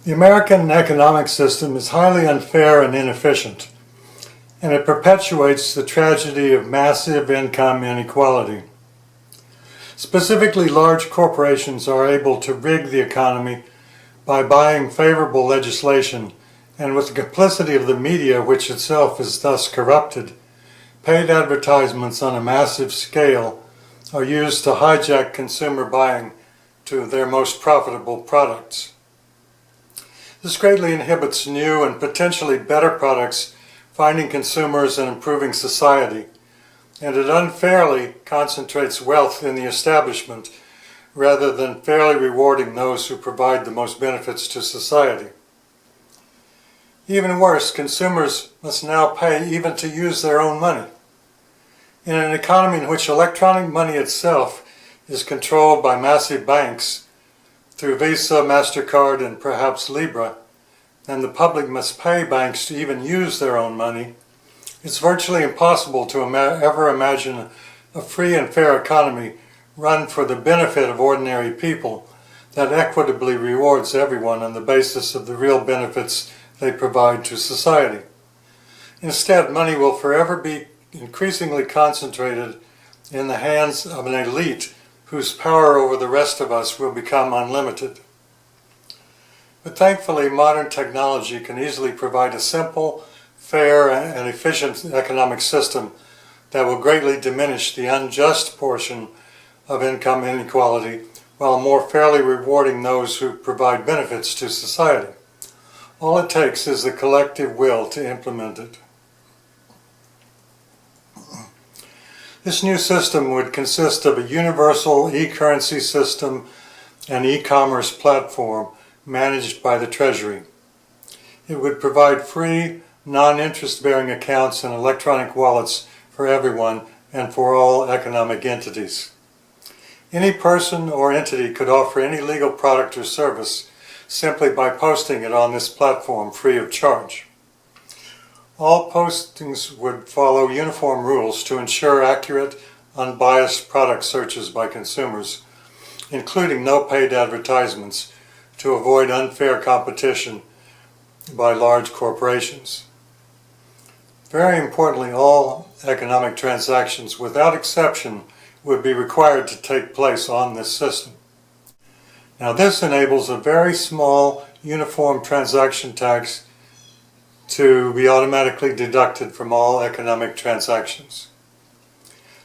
The American economic system is highly unfair and inefficient, and it perpetuates the tragedy of massive income inequality. Specifically, large corporations are able to rig the economy by buying favorable legislation, and with the complicity of the media, which itself is thus corrupted, paid advertisements on a massive scale are used to hijack consumer buying to their most profitable products. This greatly inhibits new and potentially better products finding consumers and improving society, and it unfairly concentrates wealth in the establishment rather than fairly rewarding those who provide the most benefits to society. Even worse, consumers must now pay even to use their own money. In an economy in which electronic money itself is controlled by massive banks through Visa, MasterCard, and perhaps Libra, and the public must pay banks to even use their own money, it's virtually impossible to ever imagine a free and fair economy run for the benefit of ordinary people that equitably rewards everyone on the basis of the real benefits they provide to society. Instead, money will forever be increasingly concentrated in the hands of an elite whose power over the rest of us will become unlimited. But thankfully, modern technology can easily provide a simple, fair, and efficient economic system that will greatly diminish the unjust portion of income inequality while more fairly rewarding those who provide benefits to society. All it takes is the collective will to implement it. This new system would consist of a universal e-currency system and e-commerce platform managed by the Treasury. It would provide free, non-interest-bearing accounts and electronic wallets for everyone and for all economic entities. Any person or entity could offer any legal product or service simply by posting it on this platform free of charge. All postings would follow uniform rules to ensure accurate, unbiased product searches by consumers, including no paid advertisements, to avoid unfair competition by large corporations. Very importantly, all economic transactions, without exception, would be required to take place on this system. Now, this enables a very small uniform transaction tax to be automatically deducted from all economic transactions.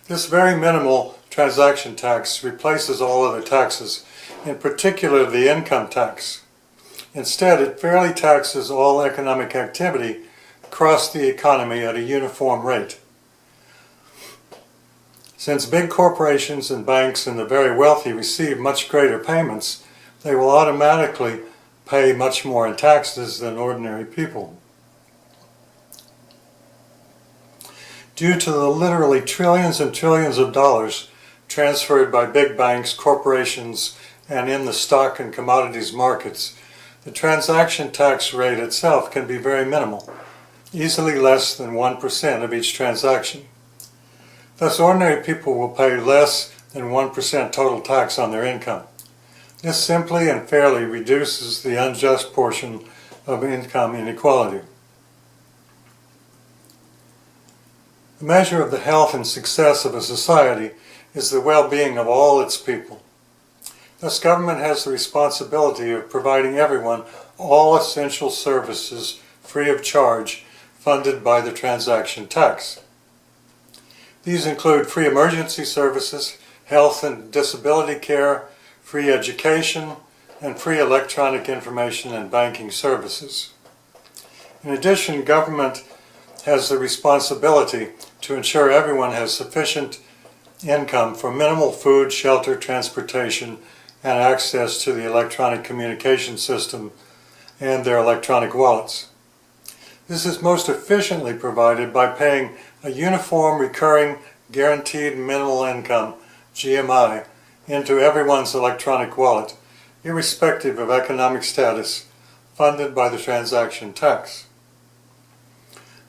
This very minimal transaction tax replaces all other taxes, in particular the income tax. Instead, it fairly taxes all economic activity across the economy at a uniform rate. Since big corporations and banks and the very wealthy receive much greater payments, they will automatically pay much more in taxes than ordinary people. Due to the literally trillions and trillions of dollars transferred by big banks, corporations, and in the stock and commodities markets, the transaction tax rate itself can be very minimal, easily less than 1% of each transaction. Thus, ordinary people will pay less than 1% total tax on their income. This simply and fairly reduces the unjust portion of income inequality. The measure of the health and success of a society is the well-being of all its people. Thus, government has the responsibility of providing everyone all essential services free of charge, funded by the transaction tax. These include free emergency services, health and disability care, free education, and free electronic information and banking services. In addition, government has the responsibility to ensure everyone has sufficient income for minimal food, shelter, transportation, and access to the electronic communication system and their electronic wallets. This is most efficiently provided by paying a uniform recurring guaranteed minimal income, GMI, into everyone's electronic wallet, irrespective of economic status, funded by the transaction tax.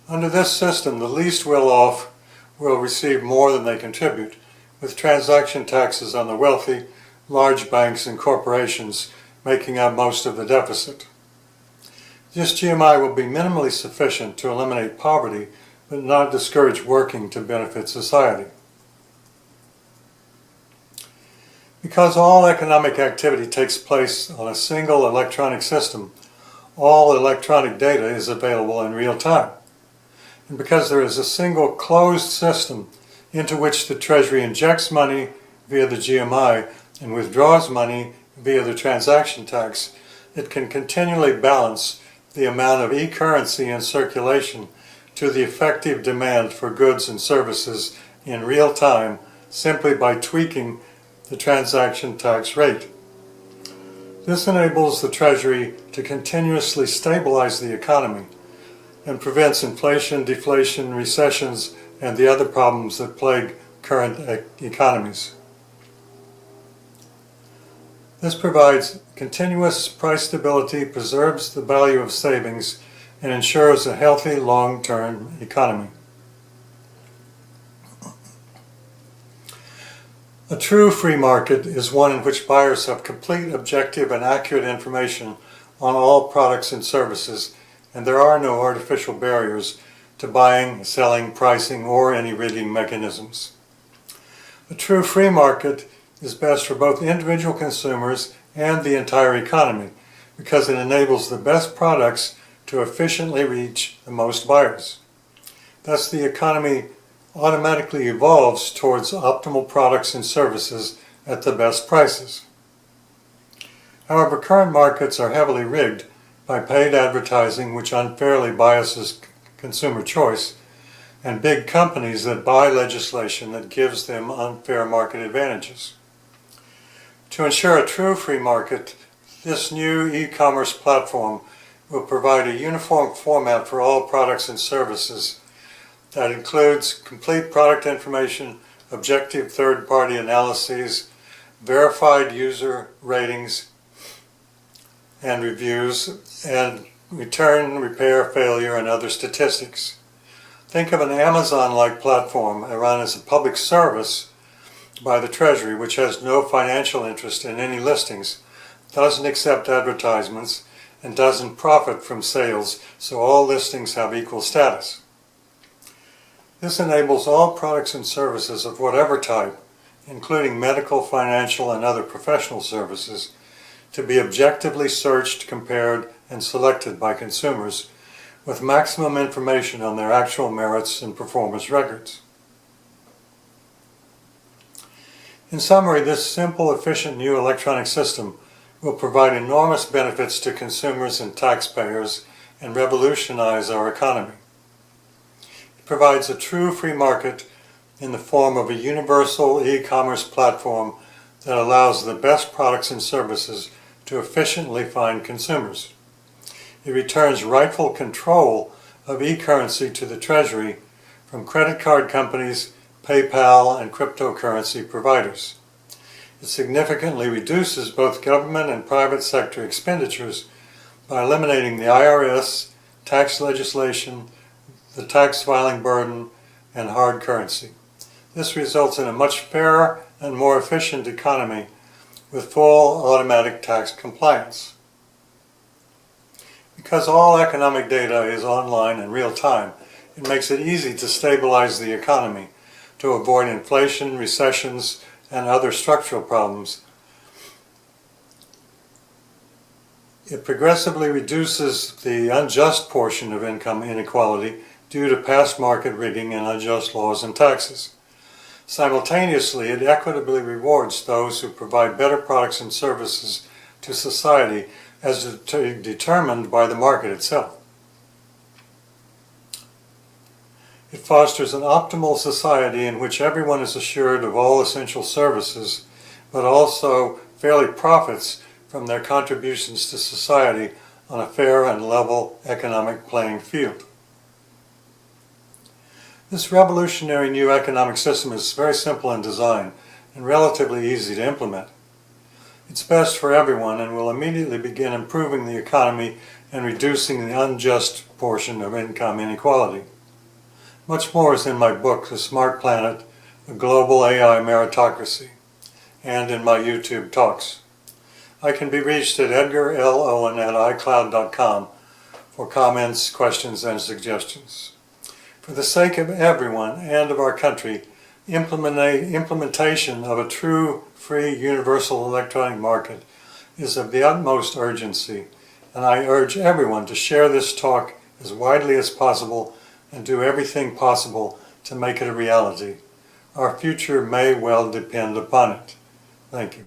Under this system, the least well-off will receive more than they contribute, with transaction taxes on the wealthy, large banks and corporations making up most of the deficit. This GMI will be minimally sufficient to eliminate poverty, but not discourage working to benefit society. Because all economic activity takes place on a single electronic system, all electronic data is available in real time. And because there is a single closed system into which the Treasury injects money via the GMI and withdraws money via the transaction tax, it can continually balance the amount of e-currency in circulation to the effective demand for goods and services in real time simply by tweaking the transaction tax rate. This enables the Treasury to continuously stabilize the economy and prevents inflation, deflation, recessions, and the other problems that plague current economies. This provides continuous price stability, preserves the value of savings, and ensures a healthy long-term economy. A true free market is one in which buyers have complete, objective, and accurate information on all products and services, and there are no artificial barriers to buying, selling, pricing, or any rigging mechanisms. A true free market is best for both individual consumers and the entire economy because it enables the best products to efficiently reach the most buyers. Thus, the economy automatically evolves towards optimal products and services at the best prices. However, current markets are heavily rigged by paid advertising, which unfairly biases consumer choice, and big companies that buy legislation that gives them unfair market advantages. To ensure a true free market, this new e-commerce platform will provide a uniform format for all products and services that includes complete product information, objective third-party analyses, verified user ratings and reviews, and return, repair, failure, and other statistics. Think of an Amazon-like platform run as a public service by the Treasury, which has no financial interest in any listings, doesn't accept advertisements, and doesn't profit from sales, so all listings have equal status. This enables all products and services of whatever type, including medical, financial, and other professional services, to be objectively searched, compared, and selected by consumers with maximum information on their actual merits and performance records. In summary, this simple, efficient new electronic system will provide enormous benefits to consumers and taxpayers and revolutionize our economy. It provides a true free market in the form of a universal e-commerce platform that allows the best products and services to efficiently find consumers. It returns rightful control of e-currency to the Treasury from credit card companies, PayPal, and cryptocurrency providers. It significantly reduces both government and private sector expenditures by eliminating the IRS, tax legislation, the tax filing burden, and hard currency. This results in a much fairer and more efficient economy with full automatic tax compliance. Because all economic data is online in real time, it makes it easy to stabilize the economy to avoid inflation, recessions, and other structural problems. It progressively reduces the unjust portion of income inequality due to past market rigging and unjust laws and taxes. Simultaneously, it equitably rewards those who provide better products and services to society as determined by the market itself. It fosters an optimal society in which everyone is assured of all essential services, but also fairly profits from their contributions to society on a fair and level economic playing field. This revolutionary new economic system is very simple in design and relatively easy to implement. It's best for everyone and will immediately begin improving the economy and reducing the unjust portion of income inequality. Much more is in my book, The Smart Planet, A Global AI Meritocracy, and in my YouTube talks. I can be reached at edgarlowen@icloud.com for comments, questions, and suggestions. For the sake of everyone and of our country, implementation of a true, free, universal electronic market is of the utmost urgency, and I urge everyone to share this talk as widely as possible and do everything possible to make it a reality. Our future may well depend upon it. Thank you.